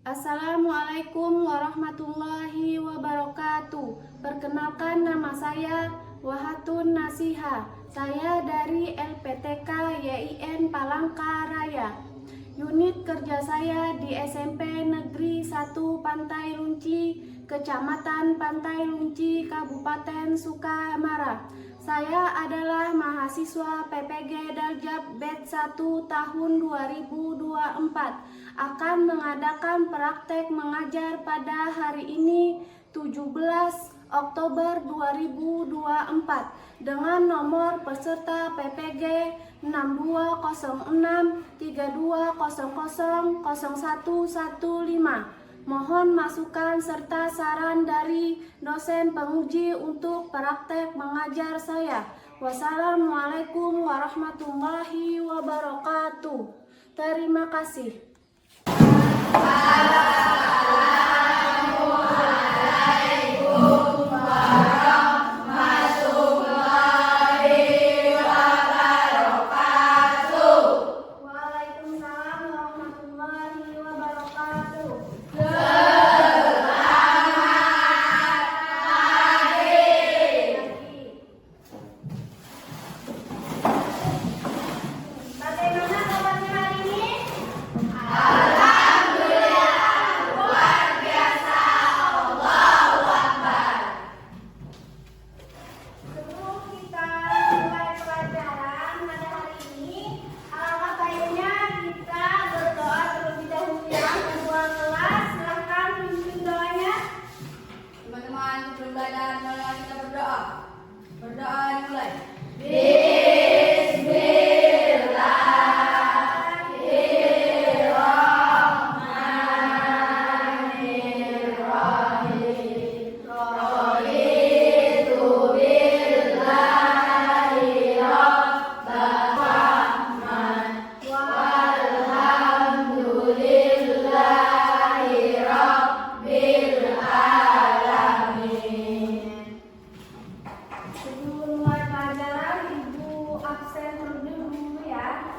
Assalamualaikum warahmatullahi wabarakatuh. Perkenalkan, nama saya Wahatun Nasiha. Saya dari LPTK YIN Palangka Raya. Unit kerja saya di SMP Negeri 1 Pantai Lunci, Kecamatan Pantai Lunci, Kabupaten Sukamara. Saya adalah mahasiswa PPG Daljab Batch 1 tahun 2024. Akan mengadakan praktek mengajar pada hari ini 17 Oktober 2024 dengan nomor peserta PPG 620632000115. Mohon masukan serta saran dari dosen penguji untuk praktek mengajar saya. Wassalamualaikum warahmatullahi wabarakatuh. Terima kasih. Waalaikumsalam warahmatullahi wabarakatuh. Bagaimana kabarnya hari ini? Sebelum kita mulai pelajaran pada hari ini, alangkah baiknya kita berdoa terlebih dahulu ya. Ketua kelas, silakan pimpin doanya. Teman-teman, sebelum belajar, marilah kita berdoa. Berdoa dimulai. Sebelum mulai pelajaran, Ibu absen terlebih dahulu ya.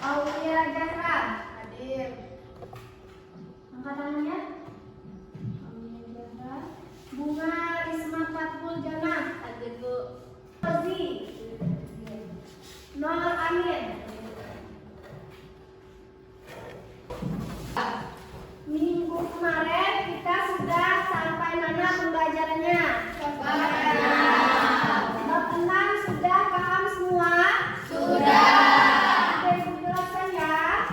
Aulia Zahra hadir. Angkat tangannya. Aulia Zahra. Bunga Risma Fatul Janah hadir Bu. Rozi Nur Amin. Minggu kemarin kita sudah sampai mana pembelajarannya? Bab 6 sudah paham semua? Sudah. Ada yang dijelaskan ya?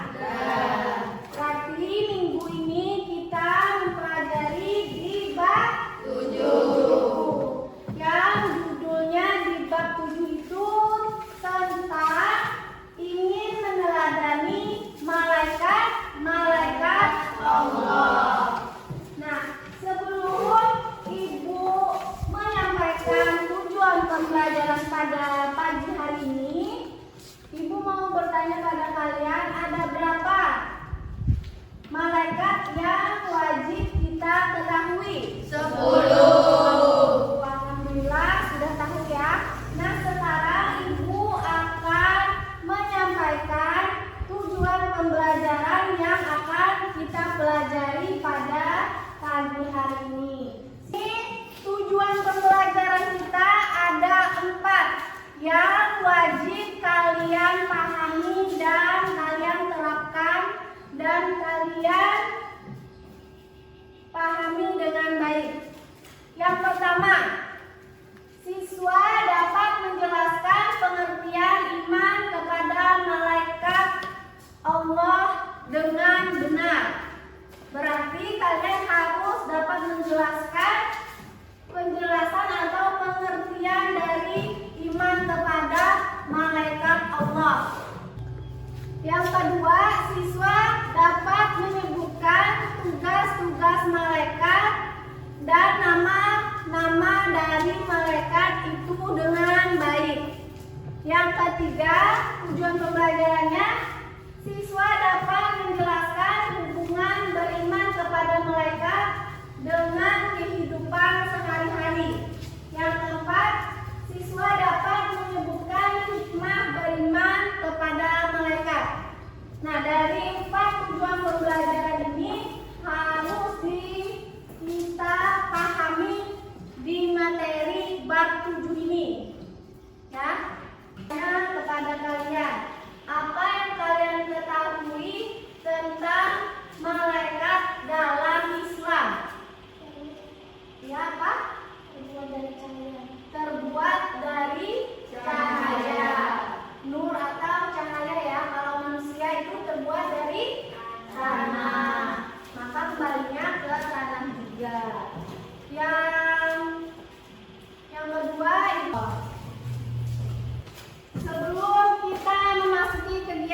Berarti minggu ini kita mempelajari di bab 7. Yang judulnya di bab 7 itu tentang ingin meneladani malaikat Allah. Nah, sebelum Ibu menyampaikan tujuan pembelajaran pada pagi hari ini, Ibu mau bertanya pada kalian, ada berapa malaikat yang wajib kita ketahui? 10. Alhamdulillah sudah tahu ya. Nah, sekarang Ibu akan menyampaikan tujuan pembelajaran yang akan kita pelajari pada pagi hari ini. Tujuan pembelajaran kita ada 4 yang wajib kalian pahami dan kalian terapkan dan kalian pahami dengan baik. Yang pertama, siswa dapat menjelaskan pengertian iman kepada malaikat Allah dengan benar. Berarti kalian harus dapat menjelaskan penjelasan atau pengertian dari iman kepada malaikat Allah. Yang kedua, siswa dapat menyebutkan tugas-tugas malaikat dan nama-nama dari malaikat itu dengan baik. Yang ketiga, tujuan pembelajarannya, siswa dapat menjelaskan hubungan beriman kepada malaikat dengan kehidupan sehari-hari. Yang keempat, siswa dapat menyebutkan hikmah beriman kepada malaikat.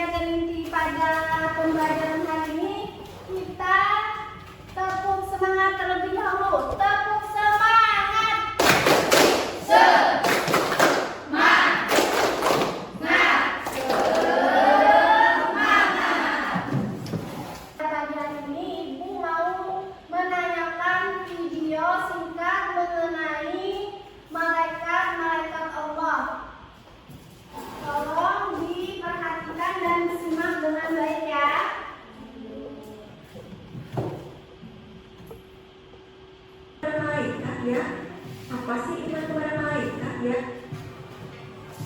perhatian dan inti pada pembelajaran hari ini, kita tepuk semangat terlebih dahulu. Tepuk semangat. Pagi hari ini Ibu mau menanyakan video singkat mengenai malaikat-malaikat Allah. Tolong diperhatikan dan disimak dengan baik ya. Malaikat ya, apa sih iman kepada malaikat ya?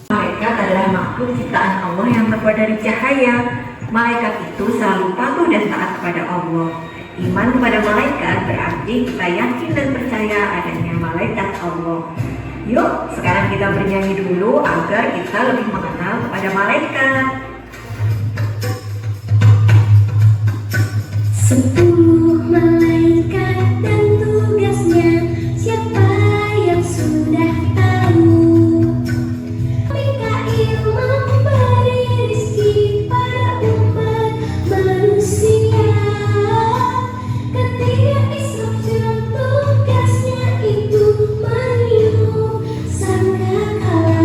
Malaikat adalah makhluk ciptaan Allah yang terbuat dari cahaya. Malaikat itu selalu patuh dan taat kepada Allah. Iman kepada malaikat berarti kita yakin dan percaya adanya malaikat Allah. Yuk, sekarang kita bernyanyi dulu agar kita lebih mengenal kepada malaikat. 10 malaikat dan tugasnya, siapa yang sudah tahu? Mikail memberi rezeki pada umat manusia. Ketiga Israfil tugasnya itu meniup sangkakala.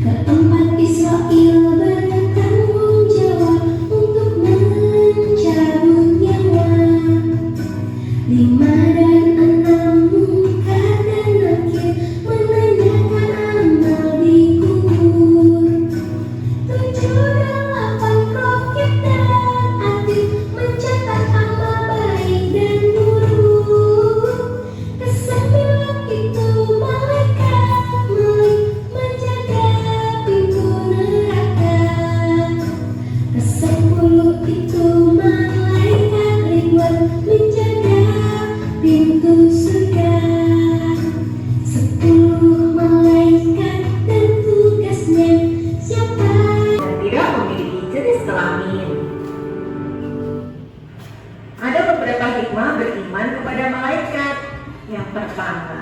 Keempat Israel bertanggung jawab untuk mencabut nyawa. 5 dan 6 Munkar dan Nakir menanyakan amal di kubur. 7 dan 8 Rokib dan Atid mencatat amal baik dan buruk. Ke-9 itu malaikat menjaga pintu neraka. Ke-10 itu malaikat Ridwan menjaga pintu surga. 10 malaikat dan tugasnya, siapa Dan tidak memiliki jenis kelamin. Ada beberapa hikmah beriman kepada malaikat. Yang pertama,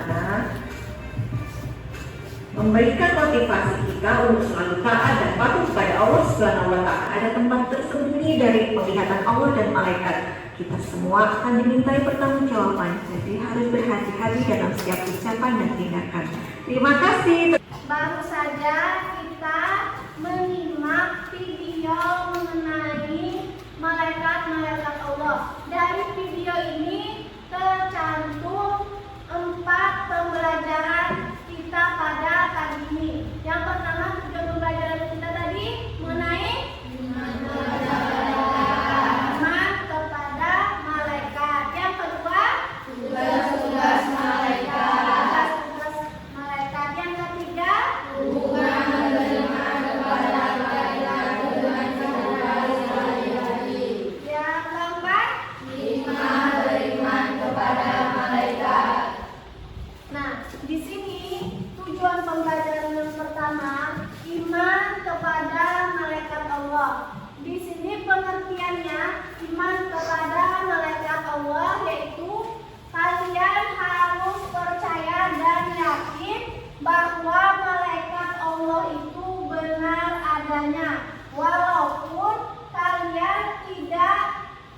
memberikan motivasi kita untuk selalu taat dan patuh kepada Allah Subhanahu wa Ta'ala. Ada tempat tersembunyi dari penglihatan Allah dan malaikat. Kita semua akan dimintai pertanggungjawaban, jadi harus berhati-hati dalam setiap ucapan dan tindakan. Terima kasih. Baru saja kita menyimak video mengenai malaikat-malaikat Allah. Dari video ini tercantum 4 pembelajaran kita pada pagi ini. Yang pertama, tujuan pembelajaran kita tadi mengenai iman kepada malaikat. Yang kedua, tugas-tugas malaikat. Yang ketiga, hubungan menerima kepada malaikat dengan cara sehari-hari. Yang keempat, iman beriman kepada malaikat. Nah, di sini tujuan pembelajaran yang pertama, iman kepada malaikat Allah. Di sini pengertiannya, iman kepada malaikat Allah yaitu kalian harus percaya dan yakin bahwa malaikat Allah itu benar adanya, walaupun kalian tidak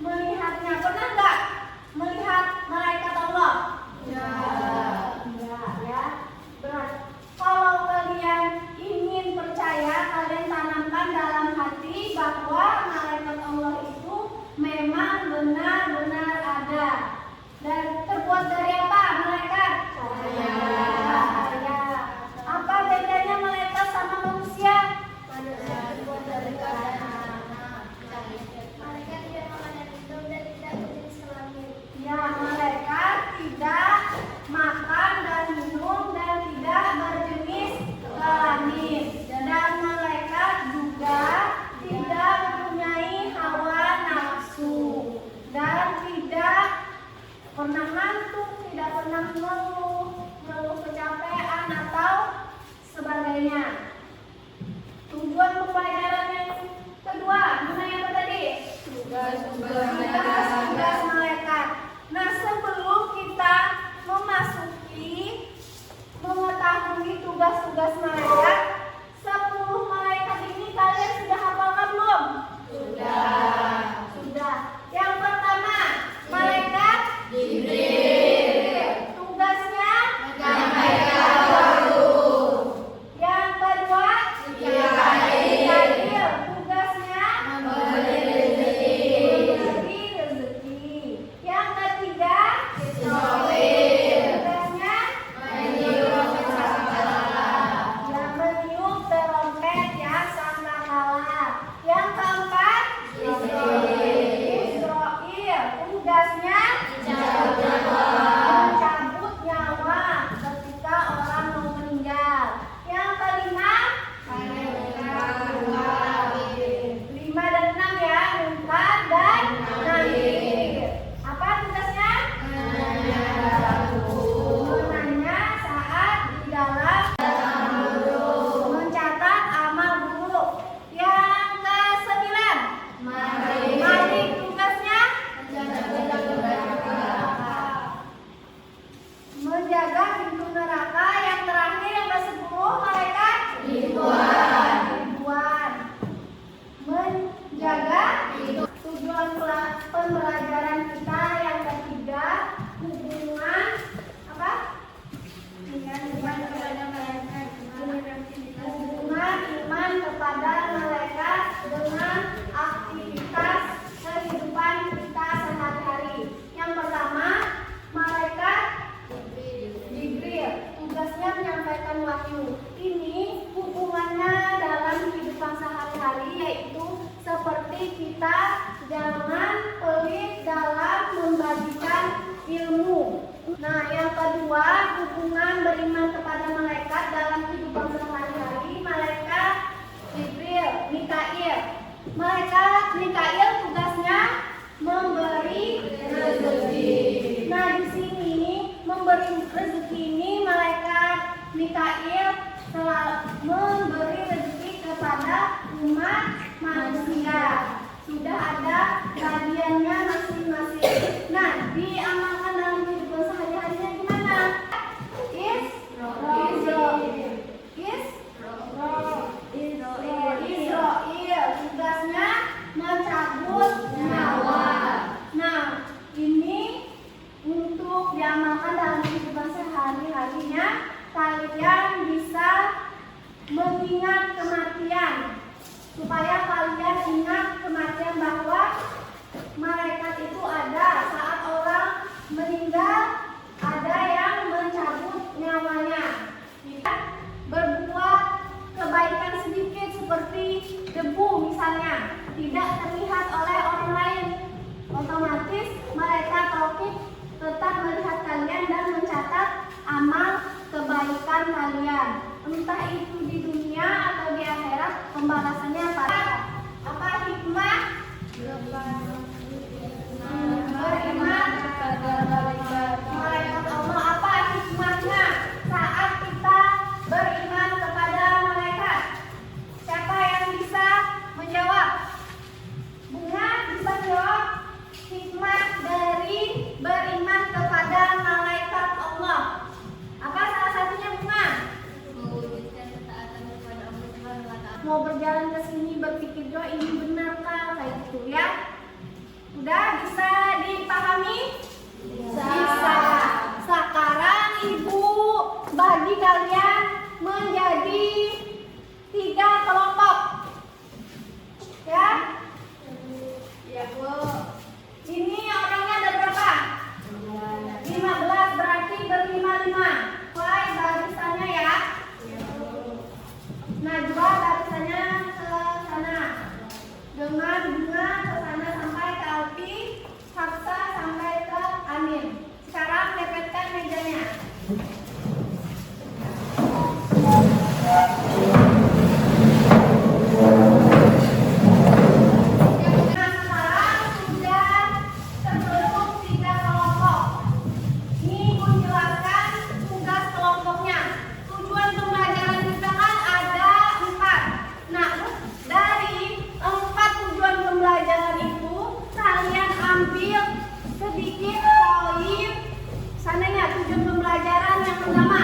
melihatnya. Pernah nggak melihat malaikat Allah? Enggak ya. Berat. Kalau kalian ingin percaya, kalian tanamkan dalam hati bahwa malaikat Allah itu memang benar-benar ada. Dan terbuat dari apa malaikat? Cahaya. Apa bedanya kepada malaikat dengan aktivitas kehidupan kita sehari-hari. Yang pertama, malaikat Jibril, tugasnya menyampaikan wahyu. Ini hubungannya dalam kehidupan sehari-hari, yaitu seperti kita jangan pelit dalam membagikan ilmu. Nah, yang kedua, hubungan beriman kepada malaikat dalam kehidupan sehari-hari. Malaikat Jibril, Mikail. Malaikat Mikail tugasnya memberi rezeki. Nah, di sini memberi rezeki ini malaikat Mikail telah memberi rezeki kepada umat manusia. Sudah ada bagiannya masing-masing. Nah, diamalkan dalam kehidupan sehari-harinya gimana? Israel tugasnya mencabut nyawa. Nah, ini untuk diamalkan dalam kehidupan sehari-harinya, kalian bisa mengingat kematian, supaya kalian ingat kematian, bahwa malaikat itu ada saat orang meninggal, ada yang mencabut nyawanya. Kita berbuat kebaikan sedikit seperti debu misalnya, tidak terlihat oleh orang lain, otomatis malaikat raqib tetap melihat kalian dan mencatat amal kebaikan kalian. Entah itu di dunia atau di akhirat, pembalasannya apa? Apa hikmah? Beriman kepada malaikat Allah. Apa hikmahnya saat kita beriman kepada malaikat? Siapa yang bisa menjawab? Bunga bisa jawab hikmah dari beriman kepada malaikat Allah. Apa salah satunya, Bunga? Mewujudkan ketaatan kepada Allah Subhanahu wa Ta'ala. Mau berjalan ke sini berpikir doa ini benarkah kayak gitu ya? Udah bisa dipahami? Bisa. Sekarang Ibu bagi kalian menjadi 3 kelompok. Ya? Ya, Bu. Ini orangnya ada berapa? 15, berarti berlima-lima. Mulai barisannya ya. Najwa barisannya ke sana. Dengan Bunga ke sana sampai ke Alfi, Hafsa sampai ke Amin. Sekarang mepetkan mejanya. Nah, sekarang sudah terbentuk 3 kelompok. Ini menjelaskan tugas kelompoknya. Tujuan pembelajaran kita kan ada 4. Nah, dari 4 tujuan pembelajaran itu, kalian ambil sedikit poin sananya. Tujuan pembelajaran yang pertama,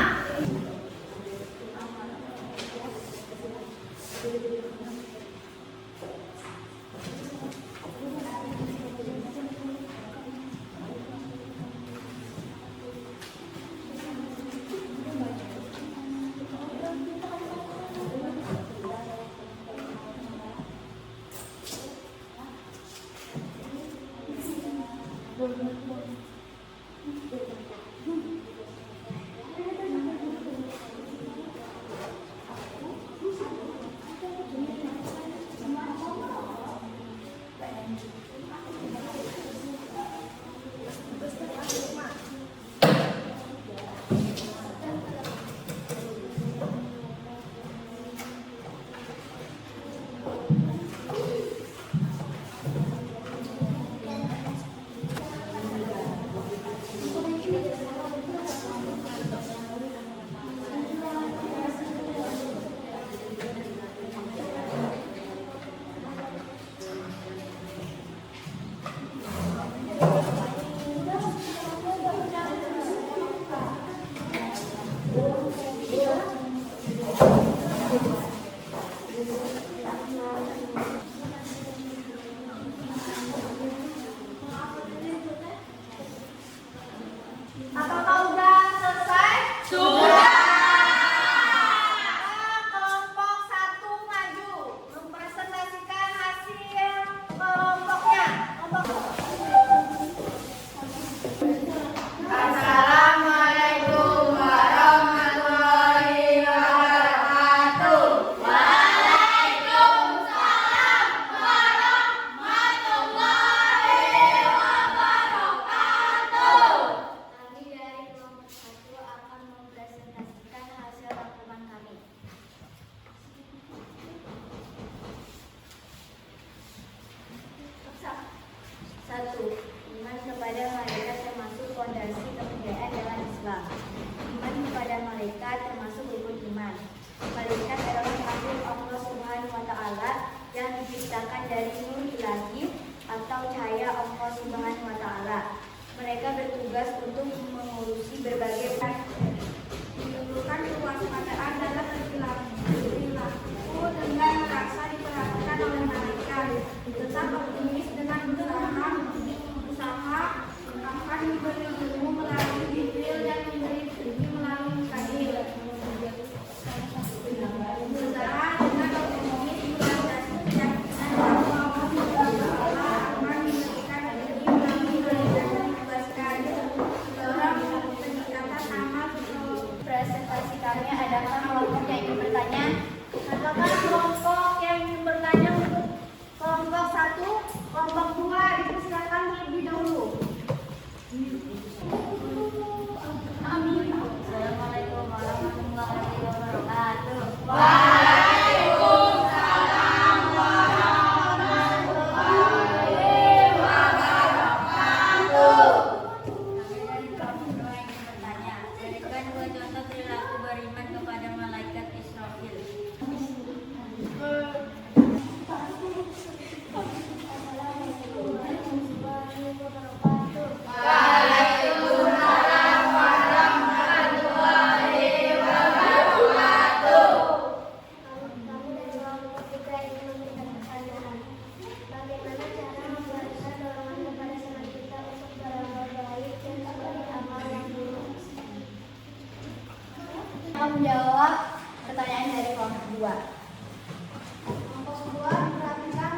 Kelompok kedua perhatikan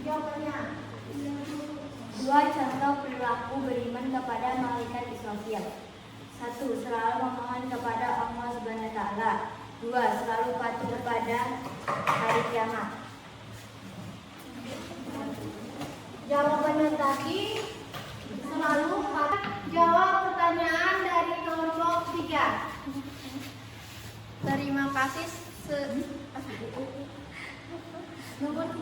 jawabannya. 2. Contoh perilaku beriman kepada malaikat Israfil. 1. Selalu memohon kepada Allah Subhanahu wa taala. 2. Selalu patuh kepada hari kiamat. Jawabannya tadi selalu jawab pertanyaan dari kelompok 3. Terima kasih. Nomor 3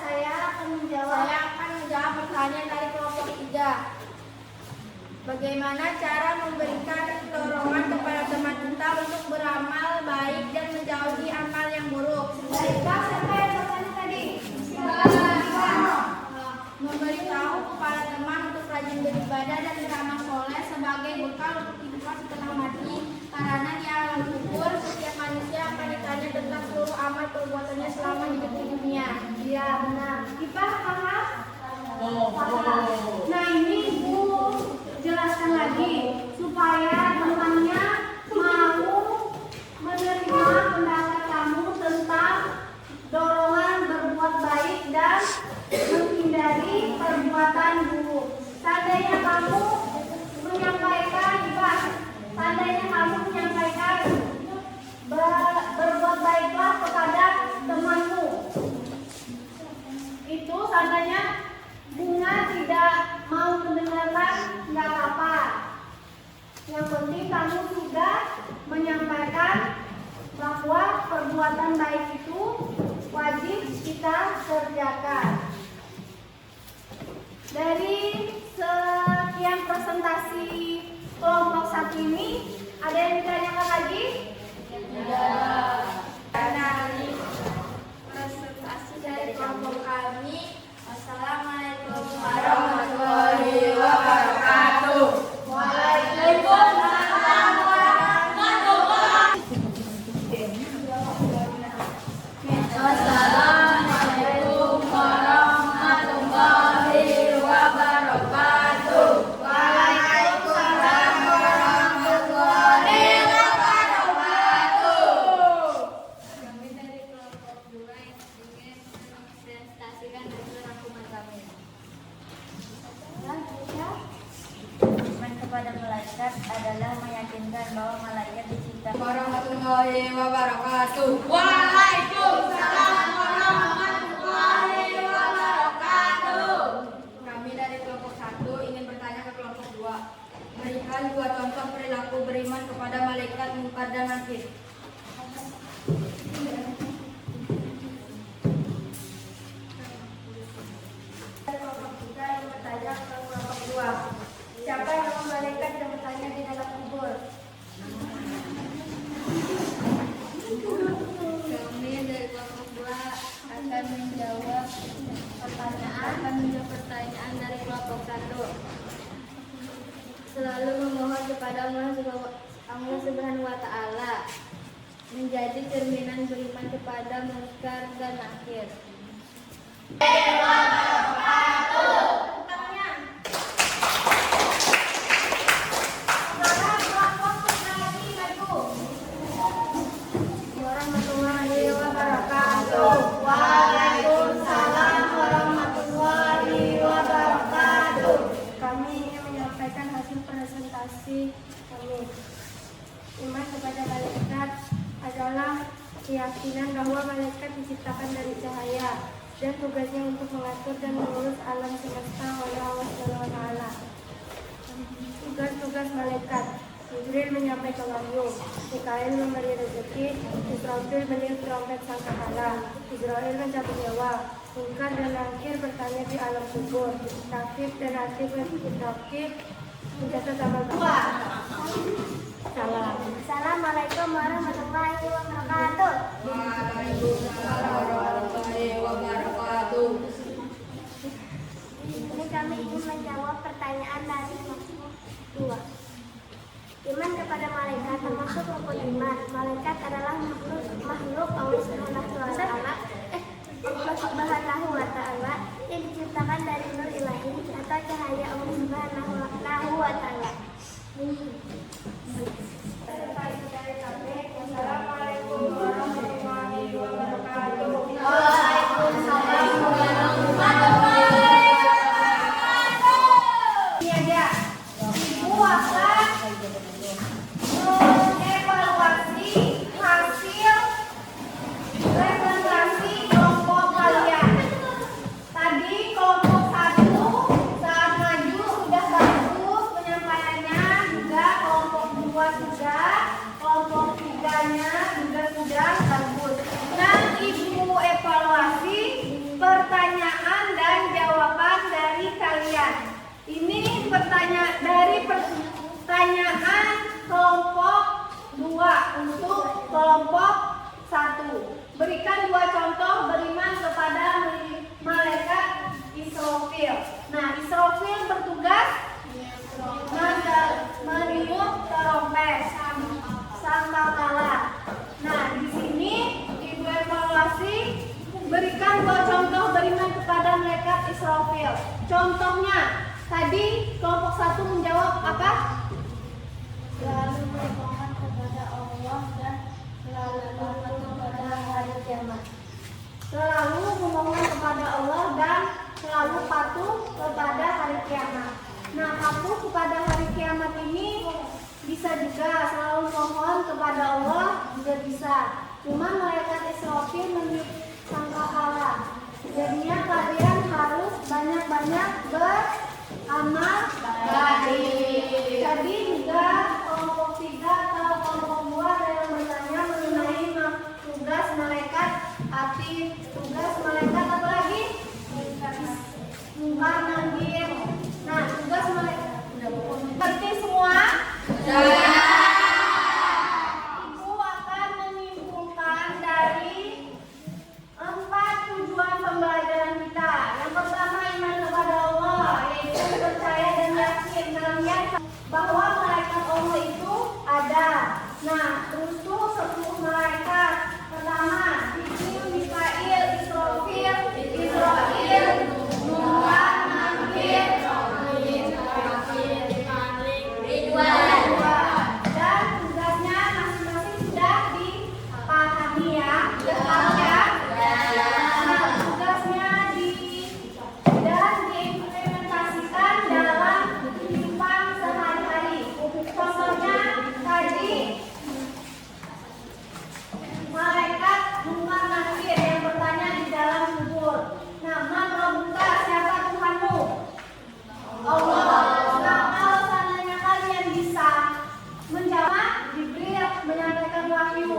saya akan menjawab. Saya akan menjawab pertanyaan dari kelompok 3. Bagaimana cara memberikan dorongan kepada teman kita untuk beramal baik dan menjauhi amal yang buruk? Baiklah, siapa yang bertanya tadi? Memberitahu kepada teman untuk rajin beribadah dan beramal soleh sebagai bekal untuk kehidupan setelah mati, karena di alam kubur setiap manusia akan ditanya tentang seluruh amal perbuatannya selama hidup di dunia. Iya, benar. Kipah paham? Paham. Nah, ini Ibu jelaskan lagi supaya temannya mau menerima pendapat kamu tentang dorongan berbuat baik dan menghindari perbuatan buruk. Seandainya kamu menyampaikan, berbuat baiklah kepada temanmu. Itu seandainya Bunga tidak mau mendengarkan, nggak apa-apa. Yang penting kamu sudah menyampaikan bahwa perbuatan baik itu wajib kita kerjakan. Dari sekian presentasi kelompok 1 ini, ada yang ditanyakan lagi? Dari presentasi dari kelompok kami, Wassalamualaikum warahmatullahi wabarakatuh. Waalaikumsalam warahmatullahi Wassalamualaikum warahmatullahi wabarakatuh. Waalaikumsalam warahmatullahi wabarakatuh. Kami dari kelompok 2 yang ingin mempresentasikan hasil rangkuman kami. Iman kepada malaikat adalah meyakinkan bahwa malaikat diciptakan. Warahmatullahi wabarakatuh. Waalaikumsalam warahmatullahi wabarakatuh. Kami dari kelompok 1 ingin bertanya ke kelompok 2. Berikan 2 contoh perilaku beriman kepada malaikat Munkar dan Nakir. Kelompok 3 yang bertanya ke kelompok 2. Siapa yang malaikat yang bertanya di dalam kubur? Kami dari kelompok 2 akan menjawab pertanyaan dari kelompok 1. Selalu memohon kepada Allah Subhanahu wa taala, menjadi cerminan beriman kepada Munkar dan Nakir. Warahmatullahi wabarakatuh. Waalaikumsalam warahmatullahi wabarakatuh. Kami ingin menyampaikan hasil presentasi kami. Iman kepada malaikat adalah keyakinan bahwa malaikat diciptakan dari cahaya dan tugasnya untuk mengatur dan mengurus alam semesta oleh Allah Subhanahu wa taala. Tugas-tugas malaikat: Jibril menyampaikan wahyu, Mikail memberi rezeki, Israfil meniup trompet sangkakala, Israel mencabut nyawa, Munkar dan Nakir bertanya di alam kubur, Rakib dan Atib mencatat amal baik. Salam. Assalamualaikum warahmatullahi wabarakatuh. Waalaikumsalam warahmatullahi wabarakatuh. Ini kami ingin menjawab pertanyaan dari kelompok 2. Iman kepada malaikat termasuk rukun iman. Malaikat adalah makhluk Allah Subhanahu wa taala yang diciptakan dari nur ilahi atau cahaya Allah Subhanahu wa taala. Assalamualaikum juga sudah bagus. Nah, Ibu evaluasi pertanyaan dan jawaban dari kalian. Ini pertanyaan kelompok 2 untuk kelompok 1. Berikan 2 contoh beriman kepada malaikat Israfil. Nah, Israfil bertugas meniup trompet sangkakala. Nah, di sini Ibu evaluasi berikan 2 contoh beriman kepada malaikat Israfil. Contohnya, tadi kelompok 1 menjawab apa? Selalu bermohon kepada Allah dan selalu patuh kepada hari kiamat. Selalu memohon kepada Allah dan selalu patuh kepada hari kiamat. Nah, patuh kepada hari kiamat ini bisa juga selalu mohon kepada Allah juga bisa. Cuma malaikat Israfil meniup sangkakala. Jadinya kalian harus banyak-banyak beramal baik. Tadi juga kelompok 3 atau kelompok 2 ada yang bertanya mengenai tugas malaikat api. Tugas malaikat apa lagi? Mungkar nakir. Nah, tugas malaikat ngerti semua? Ibu akan menyimpulkan dari 4 tujuan pembelajaran kita. Yang pertama, iman kepada Allah, yaitu percaya dan yakin bahwa malaikat Allah itu ada. Nah, terus tuh 10 malaikat. Pertama, Jibril, Mikail, Israfil, Munkar, Nakir, dan tugasnya masing-masing sudah dipahami ya. Nah, tugasnya dan diimplementasikan dalam kehidupan sehari-hari. Contohnya tadi malaikat Munkar Nakir yang bertanya di dalam kubur. Nah, man rabbuka, siapa Tuhanmu? Allah. Nah, kalau seandainya kalian bisa menjawab, Jibril menyampaikan wahyu.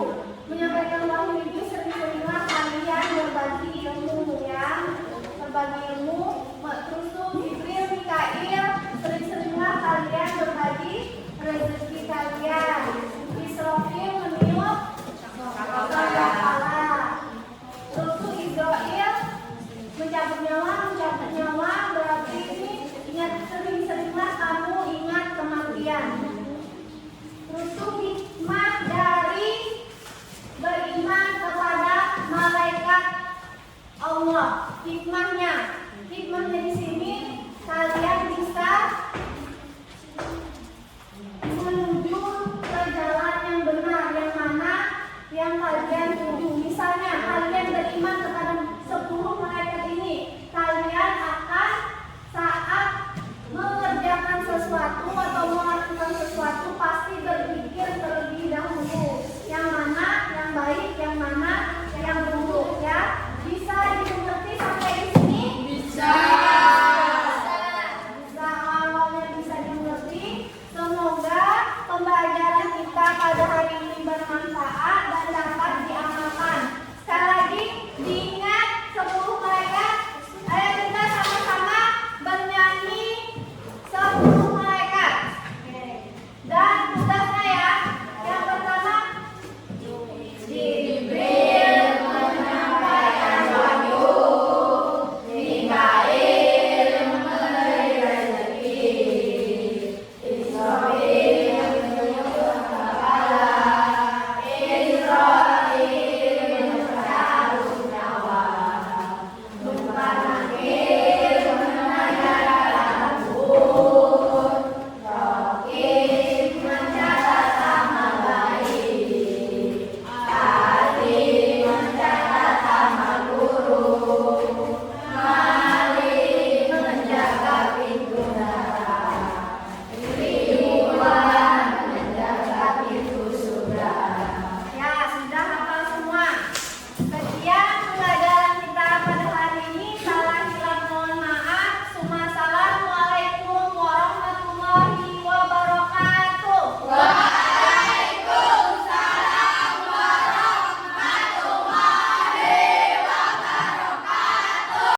Menyampaikan wahyu itu sering-seringlah kalian berbagi ilmu ya. Berbagi ilmu. Terus tuh Jibril, Mikail, sering-seringlah kalian berbagi rezeki kalian. Israfil meniup sangkakala. Terus tuh Israel mencabut nyawa berarti ini ingat, sering-seringlah kamu ingat kematian. Terus tuh hikmah dari beriman kepada malaikat Allah. Hikmahnya di sini kalian bisa menuju ke jalan yang benar, yang mana yang kalian tuju. Misalnya kalian beriman kepada 10 malaikat